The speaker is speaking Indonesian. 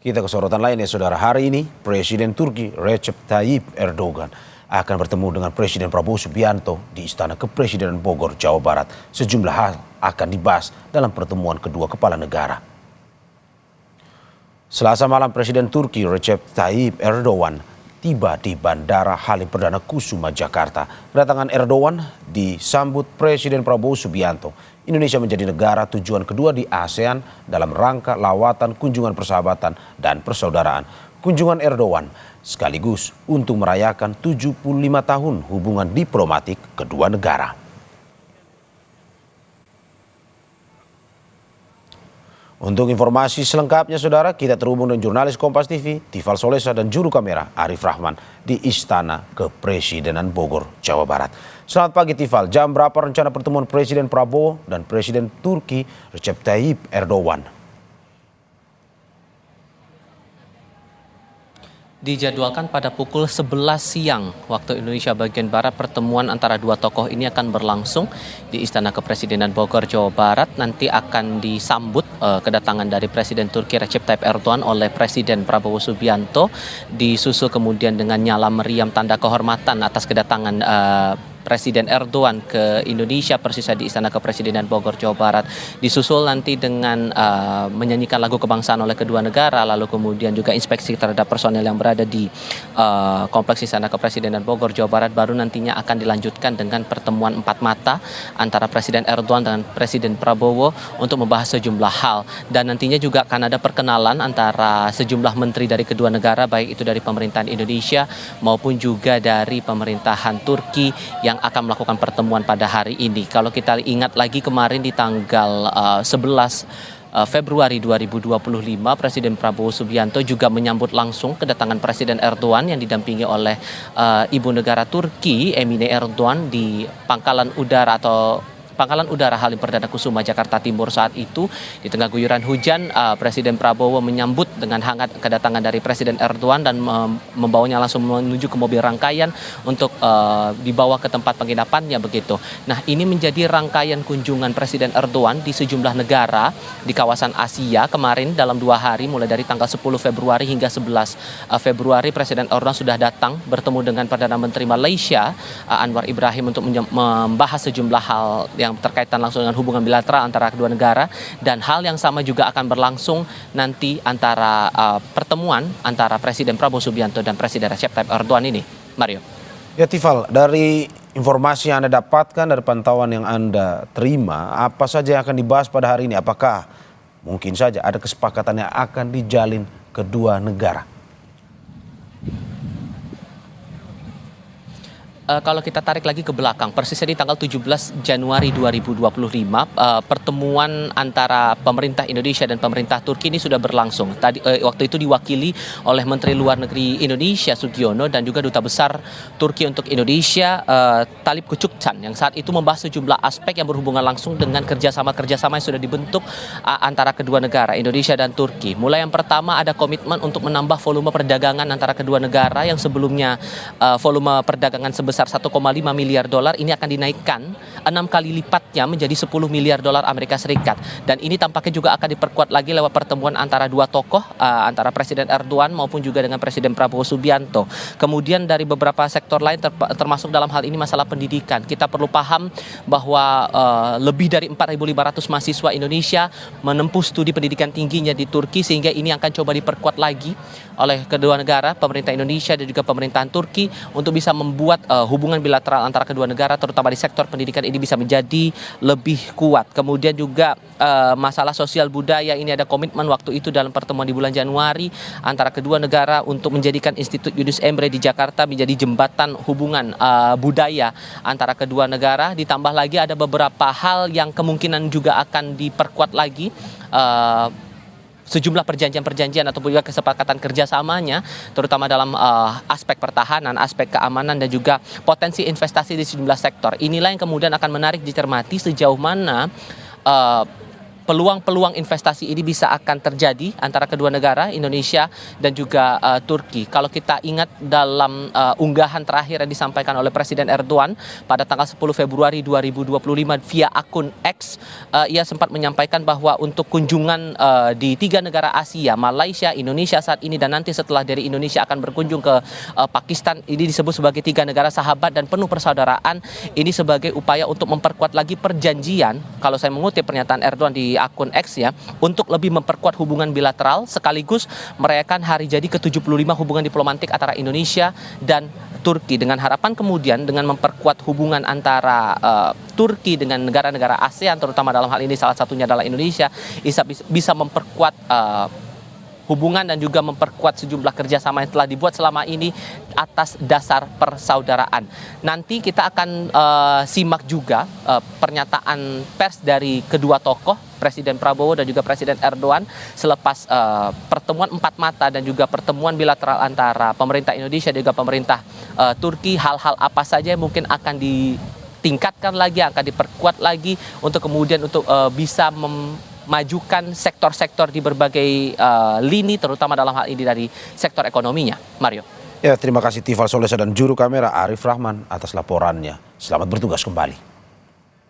Kita ke sorotan lainnya, saudara. Hari ini Presiden Turki Recep Tayyip Erdogan akan bertemu dengan Presiden Prabowo Subianto di Istana Kepresidenan Bogor, Jawa Barat. Sejumlah hal akan dibahas dalam pertemuan kedua kepala negara. Selasa malam, Presiden Turki Recep Tayyip Erdogan tiba di Bandara Halim Perdana Kusuma, Jakarta. Kedatangan Erdogan disambut Presiden Prabowo Subianto. Indonesia menjadi negara tujuan kedua di ASEAN dalam rangka lawatan kunjungan persahabatan dan persaudaraan. Kunjungan Erdogan sekaligus untuk merayakan 75 tahun hubungan diplomatik kedua negara. Untuk informasi selengkapnya, saudara, kita terhubung dengan jurnalis Kompas TV, Tifal Solesa, dan juru kamera Arif Rahman di Istana Kepresidenan Bogor, Jawa Barat. Selamat pagi, Tifal. Jam berapa rencana pertemuan Presiden Prabowo dan Presiden Turki Recep Tayyip Erdogan? Dijadwalkan pada pukul 11 siang waktu Indonesia bagian Barat. Pertemuan antara dua tokoh ini akan berlangsung di Istana Kepresidenan Bogor, Jawa Barat. Nanti akan disambut kedatangan dari Presiden Turki Recep Tayyip Erdogan oleh Presiden Prabowo Subianto, disusul kemudian dengan nyala meriam tanda kehormatan atas kedatangan Presiden Erdogan ke Indonesia persisa di Istana Kepresidenan Bogor, Jawa Barat. Disusul nanti dengan menyanyikan lagu kebangsaan oleh kedua negara, lalu kemudian juga inspeksi terhadap personel yang berada di Kompleks Istana Kepresidenan Bogor, Jawa Barat. Baru nantinya akan dilanjutkan dengan pertemuan empat mata antara Presiden Erdogan dan Presiden Prabowo untuk membahas sejumlah hal. Dan nantinya juga akan ada perkenalan antara sejumlah menteri dari kedua negara, baik itu dari pemerintahan Indonesia maupun juga dari pemerintahan Turki yang akan melakukan pertemuan pada hari ini. Kalau kita ingat lagi kemarin di tanggal 11 Februari 2025, Presiden Prabowo Subianto juga menyambut langsung kedatangan Presiden Erdogan yang didampingi oleh Ibu Negara Turki Emine Erdogan di Pangkalan Udara Halim Perdana Kusuma, Jakarta Timur saat itu. Di tengah guyuran hujan, Presiden Prabowo menyambut dengan hangat kedatangan dari Presiden Erdogan dan membawanya langsung menuju ke mobil rangkaian untuk dibawa ke tempat penginapannya begitu. Nah, ini menjadi rangkaian kunjungan Presiden Erdogan di sejumlah negara di kawasan Asia kemarin dalam 2 hari, mulai dari tanggal 10 Februari hingga 11 Februari. Presiden Erdogan sudah datang bertemu dengan Perdana Menteri Malaysia Anwar Ibrahim untuk membahas sejumlah hal yang terkaitan langsung dengan hubungan bilateral antara kedua negara, dan hal yang sama juga akan berlangsung nanti antara pertemuan antara Presiden Prabowo Subianto dan Presiden Recep Tayyip Erdogan ini. Mario. Ya, Tifal, dari informasi yang Anda dapatkan, dari pantauan yang Anda terima, apa saja yang akan dibahas pada hari ini? Apakah mungkin saja ada kesepakatan yang akan dijalin kedua negara? Kalau kita tarik lagi ke belakang, persisnya di tanggal 17 Januari 2025, pertemuan antara pemerintah Indonesia dan pemerintah Turki ini sudah berlangsung. Waktu itu diwakili oleh Menteri Luar Negeri Indonesia Sugiono dan juga Duta Besar Turki untuk Indonesia Talip Kucukcan, yang saat itu membahas sejumlah aspek yang berhubungan langsung dengan kerjasama yang sudah dibentuk antara kedua negara, Indonesia dan Turki. Mulai yang pertama ada komitmen untuk menambah volume perdagangan antara kedua negara yang sebelumnya volume perdagangan sebesar 1,5 miliar dolar ini akan dinaikkan 6 kali lipatnya menjadi 10 miliar dolar Amerika Serikat. Dan ini tampaknya juga akan diperkuat lagi lewat pertemuan antara dua tokoh, antara Presiden Erdogan maupun juga dengan Presiden Prabowo Subianto. Kemudian dari beberapa sektor lain termasuk dalam hal ini masalah pendidikan. Kita perlu paham bahwa lebih dari 4.500 mahasiswa Indonesia menempuh studi pendidikan tingginya di Turki, sehingga ini akan coba diperkuat lagi oleh kedua negara, pemerintah Indonesia dan juga pemerintahan Turki, untuk bisa membuat hubungan bilateral antara kedua negara terutama di sektor pendidikan ini bisa menjadi lebih kuat. Kemudian juga masalah sosial budaya, ini ada komitmen waktu itu dalam pertemuan di bulan Januari antara kedua negara untuk menjadikan Institut Yunus Emre di Jakarta menjadi jembatan hubungan budaya antara kedua negara. Ditambah lagi ada beberapa hal yang kemungkinan juga akan diperkuat lagi, sejumlah perjanjian-perjanjian ataupun juga kesepakatan kerjasamanya, terutama dalam aspek pertahanan, aspek keamanan, dan juga potensi investasi di sejumlah sektor. Inilah yang kemudian akan menarik dicermati sejauh mana peluang-peluang investasi ini bisa akan terjadi antara kedua negara, Indonesia dan juga Turki. Kalau kita ingat dalam unggahan terakhir yang disampaikan oleh Presiden Erdogan pada tanggal 10 Februari 2025 via akun X, ia sempat menyampaikan bahwa untuk kunjungan di 3 negara Asia, Malaysia, Indonesia saat ini dan nanti setelah dari Indonesia akan berkunjung ke Pakistan, ini disebut sebagai 3 negara sahabat dan penuh persaudaraan. Ini sebagai upaya untuk memperkuat lagi perjanjian, kalau saya mengutip pernyataan Erdogan di akun X ya, untuk lebih memperkuat hubungan bilateral sekaligus merayakan hari jadi ke-75 hubungan diplomatik antara Indonesia dan Turki, dengan harapan kemudian dengan memperkuat hubungan antara Turki dengan negara-negara ASEAN, terutama dalam hal ini salah satunya adalah Indonesia, bisa memperkuat hubungan dan juga memperkuat sejumlah kerjasama yang telah dibuat selama ini atas dasar persaudaraan. Nanti kita akan simak juga pernyataan pers dari kedua tokoh, Presiden Prabowo dan juga Presiden Erdogan, selepas pertemuan 4 mata dan juga pertemuan bilateral antara pemerintah Indonesia dan juga pemerintah Turki. Hal-hal apa saja yang mungkin akan ditingkatkan lagi, akan diperkuat lagi untuk kemudian untuk bisa majukan sektor-sektor di berbagai lini, terutama dalam hal ini dari sektor ekonominya. Mario. Ya, terima kasih Tifal Solesa dan juru kamera Arif Rahman atas laporannya. Selamat bertugas kembali.